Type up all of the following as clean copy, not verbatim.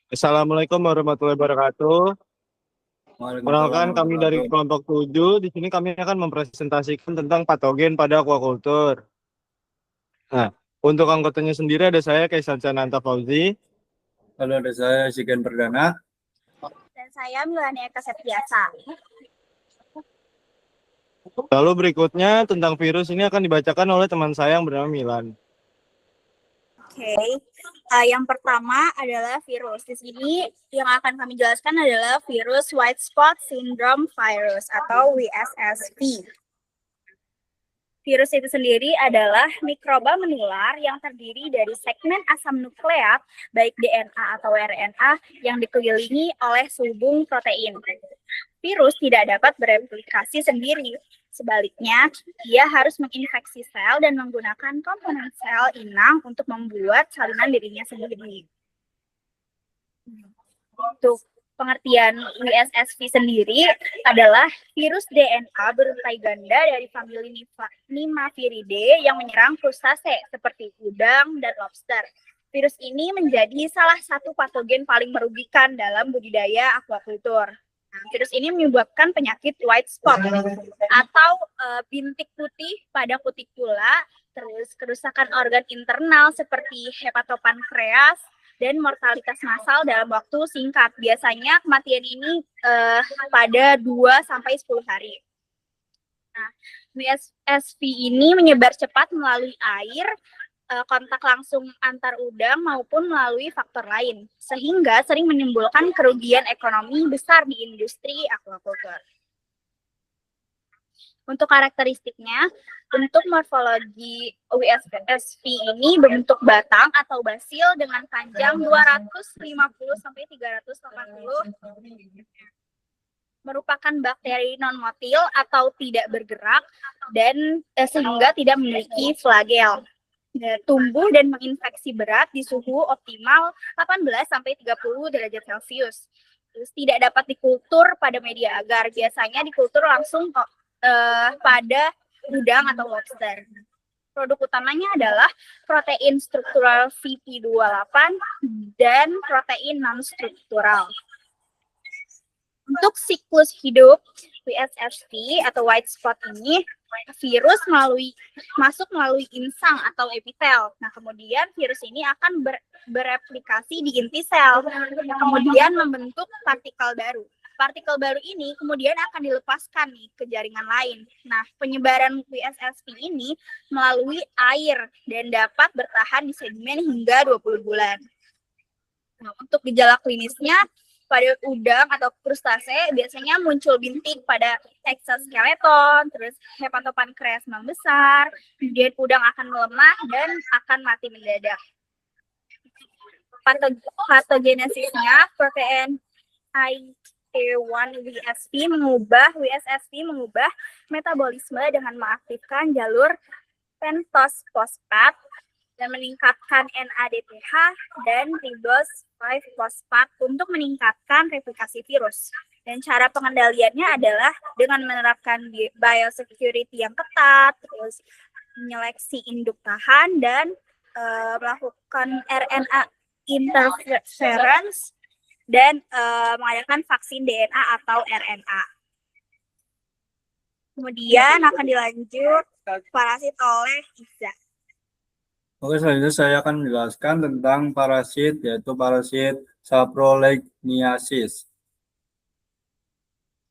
Assalamualaikum warahmatullahi wabarakatuh. Waalaikumsalam Perkenalkan kami dari warahmatullahi. kelompok 7. Di sini kami akan mempresentasikan tentang patogen pada aquaculture. Nah, untuk anggotanya sendiri ada saya Kaisan Sananta Fauzi. Halo, ada saya Sigen Perdana. Dan saya Milania Kesetiasa. Lalu berikutnya tentang virus ini akan dibacakan oleh teman saya yang bernama Milan. Oke, yang pertama adalah virus. Di sini yang akan kami jelaskan adalah virus White Spot Syndrome Virus atau WSSV. Virus itu sendiri adalah mikroba menular yang terdiri dari segmen asam nukleat, baik DNA atau RNA, yang dikelilingi oleh subung protein. Virus tidak dapat bereplikasi sendiri. Sebaliknya, dia harus menginfeksi sel dan menggunakan komponen sel inang untuk membuat salinan dirinya sendiri. Untuk pengertian WSSV sendiri adalah virus DNA beruntai ganda dari famili Nymphalidae yang menyerang krustase seperti udang dan lobster. Virus ini menjadi salah satu patogen paling merugikan dalam budidaya aquaculture. Nah, virus ini menyebabkan penyakit white spot atau bintik putih pada kutikula, terus kerusakan organ internal seperti hepatopankreas, dan mortalitas massal dalam waktu singkat. Biasanya kematian ini pada 2-10 hari. Nah, WSSV ini menyebar cepat melalui air, kontak langsung antar udang maupun melalui faktor lain, sehingga sering menimbulkan kerugian ekonomi besar di industri aquaculture. Untuk karakteristiknya, untuk morfologi WSSV ini berbentuk batang atau basil dengan panjang 250-380, merupakan bakteri non-motil atau tidak bergerak dan sehingga tidak memiliki flagel. Tumbuh dan menginfeksi berat di suhu optimal 18-30 derajat Celcius. Terus tidak dapat dikultur pada media agar, biasanya dikultur langsung pada udang atau lobster. Produk utamanya adalah protein struktural VP28 dan protein non-struktural. Untuk siklus hidup WSSV atau white spot ini, virus masuk melalui insang atau epitel. Nah, kemudian virus ini akan bereplikasi di inti sel, kemudian membentuk partikel baru. Partikel baru ini kemudian akan dilepaskan nih ke jaringan lain. Nah, penyebaran WSSV ini melalui air dan dapat bertahan di sedimen hingga 20 bulan. Nah, untuk gejala klinisnya, pada udang atau krustase biasanya muncul bintik pada exoskeleton, terus hepatopankreas membesar, kemudian udang akan melemah dan akan mati mendadak. Patogenesisnya, protein WSSV mengubah metabolisme dengan mengaktifkan jalur pentose fosfat dan meningkatkan NADPH dan ribose 5-fosfat untuk meningkatkan replikasi virus. Dan cara pengendaliannya adalah dengan menerapkan biosecurity yang ketat, terus menyeleksi induk tahan, dan melakukan RNA interference, dan mengadakan vaksin DNA atau RNA. Kemudian akan dilanjut parasit oleh Iza. Oke, selanjutnya saya akan menjelaskan tentang parasit, yaitu parasit saprolegniasis.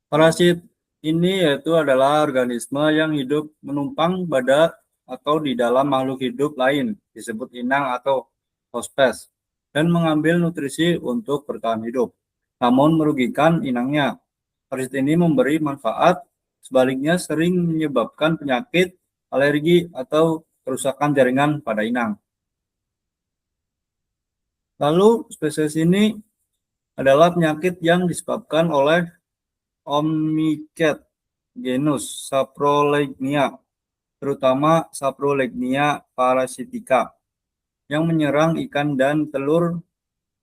Parasit ini yaitu adalah organisme yang hidup menumpang pada atau di dalam makhluk hidup lain, disebut inang atau hospes, dan mengambil nutrisi untuk bertahan hidup, namun merugikan inangnya. Parasit ini memberi manfaat, sebaliknya sering menyebabkan penyakit, alergi, atau kerusakan jaringan pada inang. Lalu spesies ini adalah penyakit yang disebabkan oleh Ommicat genus Saprolegnia, terutama Saprolegnia parasitica, yang menyerang ikan dan telur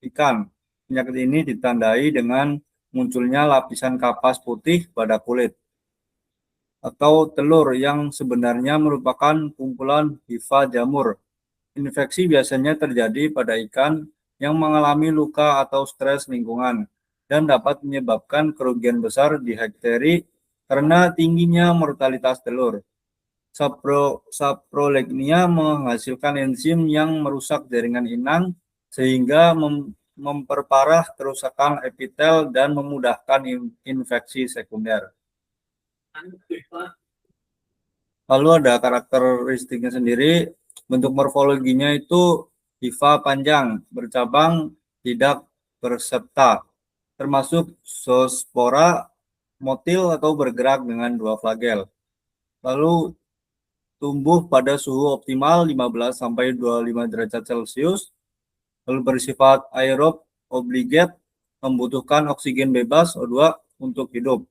ikan. Penyakit ini ditandai dengan munculnya lapisan kapas putih pada kulit atau telur yang sebenarnya merupakan kumpulan hifa jamur. Infeksi biasanya terjadi pada ikan yang mengalami luka atau stres lingkungan dan dapat menyebabkan kerugian besar di hektari karena tingginya mortalitas telur. Saprolegnia menghasilkan enzim yang merusak jaringan inang sehingga memperparah kerusakan epitel dan memudahkan infeksi sekunder. Lalu ada karakteristiknya sendiri. Bentuk morfologinya itu hifa panjang, bercabang, tidak bersepta, termasuk zoospora, motil atau bergerak dengan 2 flagel. Lalu tumbuh pada suhu optimal 15 sampai 25 derajat Celcius, lalu bersifat aerob obligate, membutuhkan oksigen bebas O2 untuk hidup.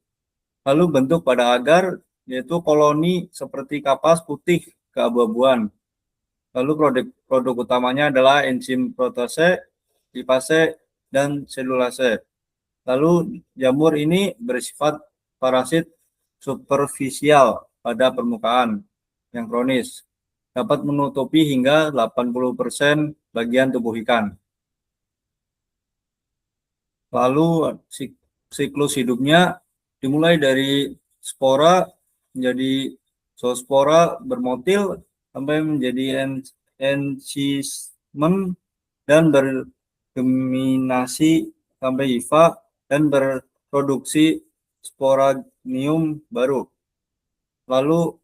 Lalu bentuk pada agar yaitu koloni seperti kapas putih keabu-abuan. Lalu produk utamanya adalah enzim protase, lipase, dan selulase. Lalu jamur ini bersifat parasit superficial pada permukaan yang kronis, dapat menutupi hingga 80% bagian tubuh ikan. Lalu siklus hidupnya dimulai dari spora menjadi zoospora bermotil sampai menjadi encysmen dan bergeminasi sampai hifa dan berproduksi sporanium baru. Lalu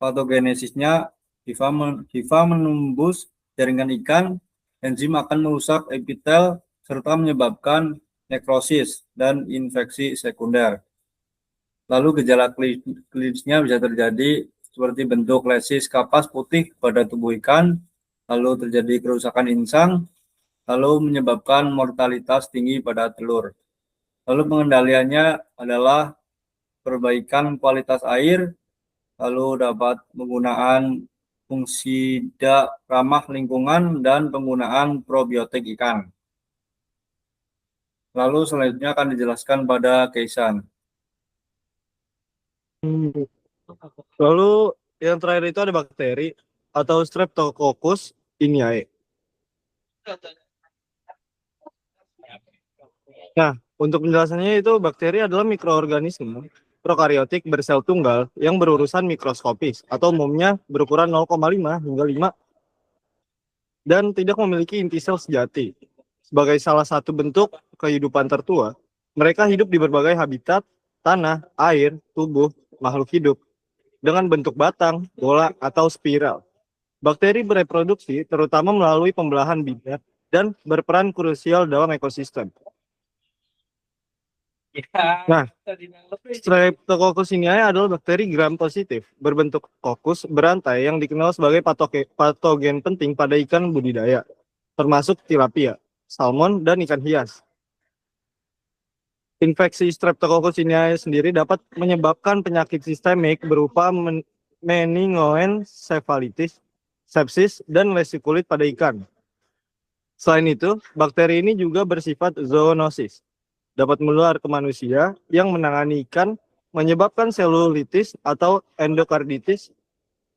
patogenesisnya hifa menembus jaringan ikan, enzim akan merusak epitel serta menyebabkan nekrosis dan infeksi sekunder. Lalu gejala klinisnya bisa terjadi seperti bentuk lesis kapas putih pada tubuh ikan, lalu terjadi kerusakan insang, lalu menyebabkan mortalitas tinggi pada telur. Lalu pengendaliannya adalah perbaikan kualitas air, lalu dapat menggunakan fungisida ramah lingkungan dan penggunaan probiotik ikan. Lalu selanjutnya akan dijelaskan pada Keisan. Lalu yang terakhir itu ada bakteri atau Streptococcus iniae. Nah, untuk penjelasannya itu bakteri adalah mikroorganisme prokariotik bersel tunggal yang berurusan mikroskopis atau umumnya berukuran 0,5 hingga 5 dan tidak memiliki inti sel sejati. Sebagai salah satu bentuk kehidupan tertua, mereka hidup di berbagai habitat, tanah, air, tubuh, makhluk hidup, dengan bentuk batang, bola, atau spiral. Bakteri bereproduksi terutama melalui pembelahan bibit dan berperan krusial dalam ekosistem. Nah, Streptococcus iniae adalah bakteri gram positif berbentuk kokus berantai yang dikenal sebagai patogen penting pada ikan budidaya, termasuk tilapia, salmon, dan ikan hias. Infeksi Streptococcus iniae sendiri dapat menyebabkan penyakit sistemik berupa meningoencephalitis, sepsis, dan lesi kulit pada ikan. Selain itu, bakteri ini juga bersifat zoonosis, dapat menular ke manusia yang menangani ikan, menyebabkan selulitis atau endokarditis.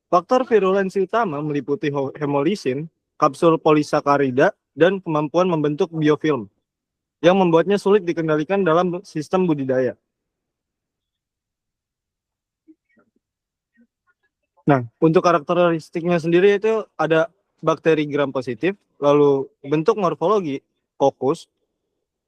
Faktor virulensi utama meliputi hemolisin, kapsul polisakarida, dan kemampuan membentuk biofilm, yang membuatnya sulit dikendalikan dalam sistem budidaya. Nah, untuk karakteristiknya sendiri itu ada bakteri gram positif, lalu bentuk morfologi kokus,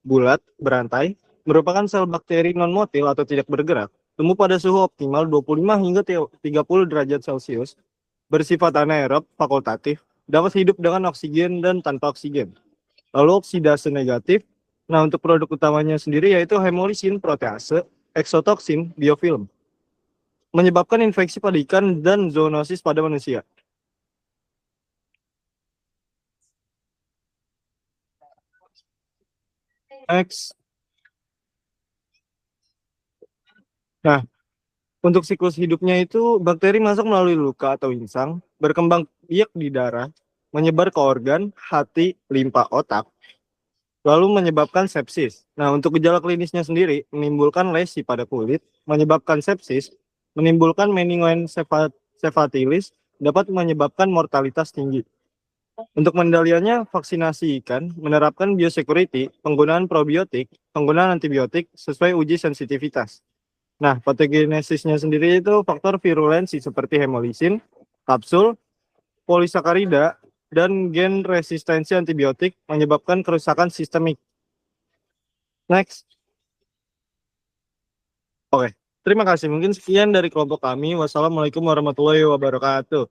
bulat, berantai, merupakan sel bakteri non-motil atau tidak bergerak, tumbuh pada suhu optimal 25 hingga 30 derajat Celcius, bersifat anaerob, fakultatif, dapat hidup dengan oksigen dan tanpa oksigen. Lalu oksidase negatif, nah untuk produk utamanya sendiri yaitu hemolisin protease, eksotoksin, biofilm, menyebabkan infeksi pada ikan dan zoonosis pada manusia. Next. Nah, untuk siklus hidupnya itu bakteri masuk melalui luka atau insang, berkembang biak di darah, menyebar ke organ, hati, limpa, otak, lalu menyebabkan sepsis. Nah, untuk gejala klinisnya sendiri, menimbulkan lesi pada kulit, menyebabkan sepsis, menimbulkan meningoencephalitis, dapat menyebabkan mortalitas tinggi. Untuk pengendaliannya, vaksinasi ikan, menerapkan biosecurity, penggunaan probiotik, penggunaan antibiotik sesuai uji sensitivitas. Nah, patogenesisnya sendiri itu faktor virulensi seperti hemolisin, kapsul, polisakarida, dan gen resistensi antibiotik menyebabkan kerusakan sistemik. Next. Oke, terima kasih. Mungkin sekian dari kelompok kami. Wassalamualaikum warahmatullahi wabarakatuh.